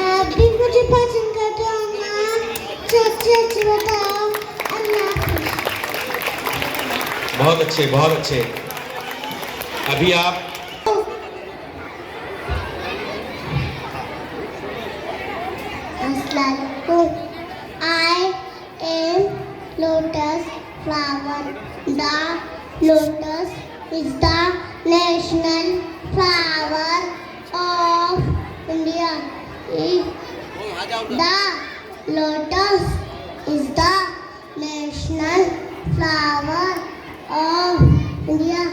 आप भी मुझे पसंद करते हो ना, सच बताओ। बहुत अच्छे, बहुत अच्छे। अभी आप I am lotus flower. The lotus is the national flower of India. The lotus is the national flower of India.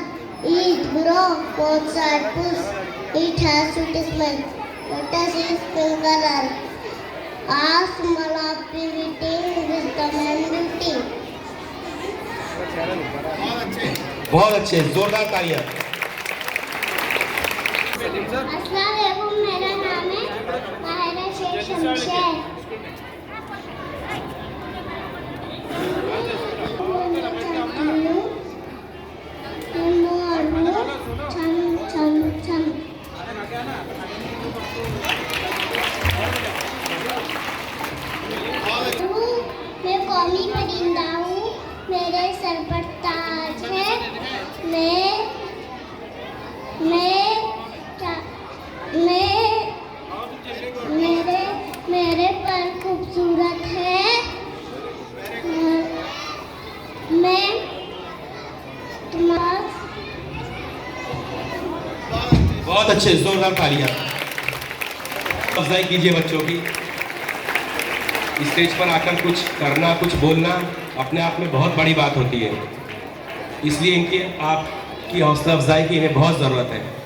It grows both sides. It has sweet smell. Lotus is pink color. Ask Malapurity wisdom and beauty. बहुत अच्छे, जोरदार तालियां। अस्सलाम वालेकुम, मेरा नाम है माहिरा शेख शमशेर। मैं कौमी परिंदा हूँ, मेरे सर पर ताज है। मेरे पर खूबसूरत है। मैं तुम्हारा बहुत अच्छे, जोरदार तालियां। अफजाई कीजिए बच्चों की। स्टेज पर आकर कुछ करना, कुछ बोलना अपने आप में बहुत बड़ी बात होती है, इसलिए इनकी आपकी हौसला अफजाई की इन्हें बहुत ज़रूरत है।